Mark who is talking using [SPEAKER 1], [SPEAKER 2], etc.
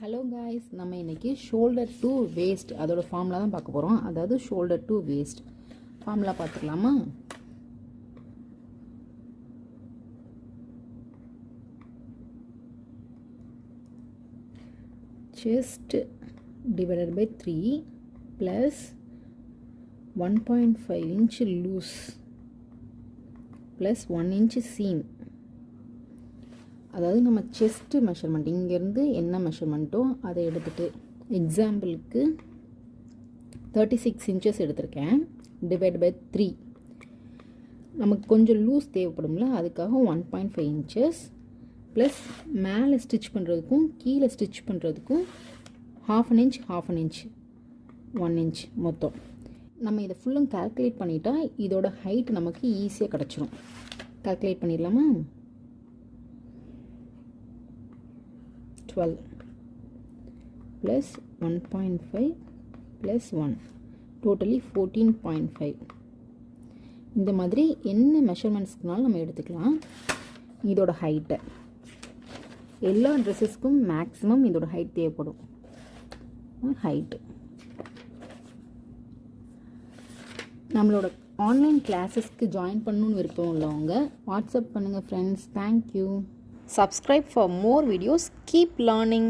[SPEAKER 1] Hello guys, நம்ம இன்றைக்கி shoulder to waist அதோட ஃபார்முலா தான் பார்க்க போகிறோம். அதாவது ஷோல்டர் டு வேஸ்ட் ஃபார்முலா பார்த்துக்கலாமா? Chest divided by 3 plus 1.5 inch loose plus 1 inch seam. அதாவது நம்ம செஸ்ட்டு மெஷர்மெண்ட் இங்கேருந்து என்ன மெஷர்மெண்ட்டோ அதை எடுத்துகிட்டு எக்ஸாம்பிளுக்கு 36 inches எடுத்திருக்கேன். டிவைட் பை 3 நமக்கு கொஞ்சம் லூஸ் தேவைப்படும்ல, அதுக்காக 1.5 inches ப்ளஸ் மேலே ஸ்டிச் பண்ணுறதுக்கும் கீழே ஸ்டிச் பண்ணுறதுக்கும் half an inch 1 inch மொத்தம். நம்ம இதை ஃபுல்லும் கால்குலேட் பண்ணிட்டா இதோட ஹைட் நமக்கு ஈஸியாக கிடச்சிரும். கால்குலேட் பண்ணிடலாமா? 12 plus 1.5 plus 1 totally 14.5. இந்த மாதிரி என்ன மெஷர்மெண்ட்ஸ்க்குனாலும் நம்ம எடுத்துக்கலாம். இதோட ஹைட்டை எல்லா ட்ரெஸ்ஸஸ்க்கும் மேக்ஸிமம் இதோட ஹைட் தேவைப்படும். ஹைட்டு நம்மளோட ஆன்லைன் கிளாஸஸ்க்கு ஜாயின் பண்ணணுன்னு விருப்பம் உள்ளவங்க வாட்ஸ்அப் பண்ணுங்கள் friends. Thank you.
[SPEAKER 2] Subscribe for more videos. Keep learning.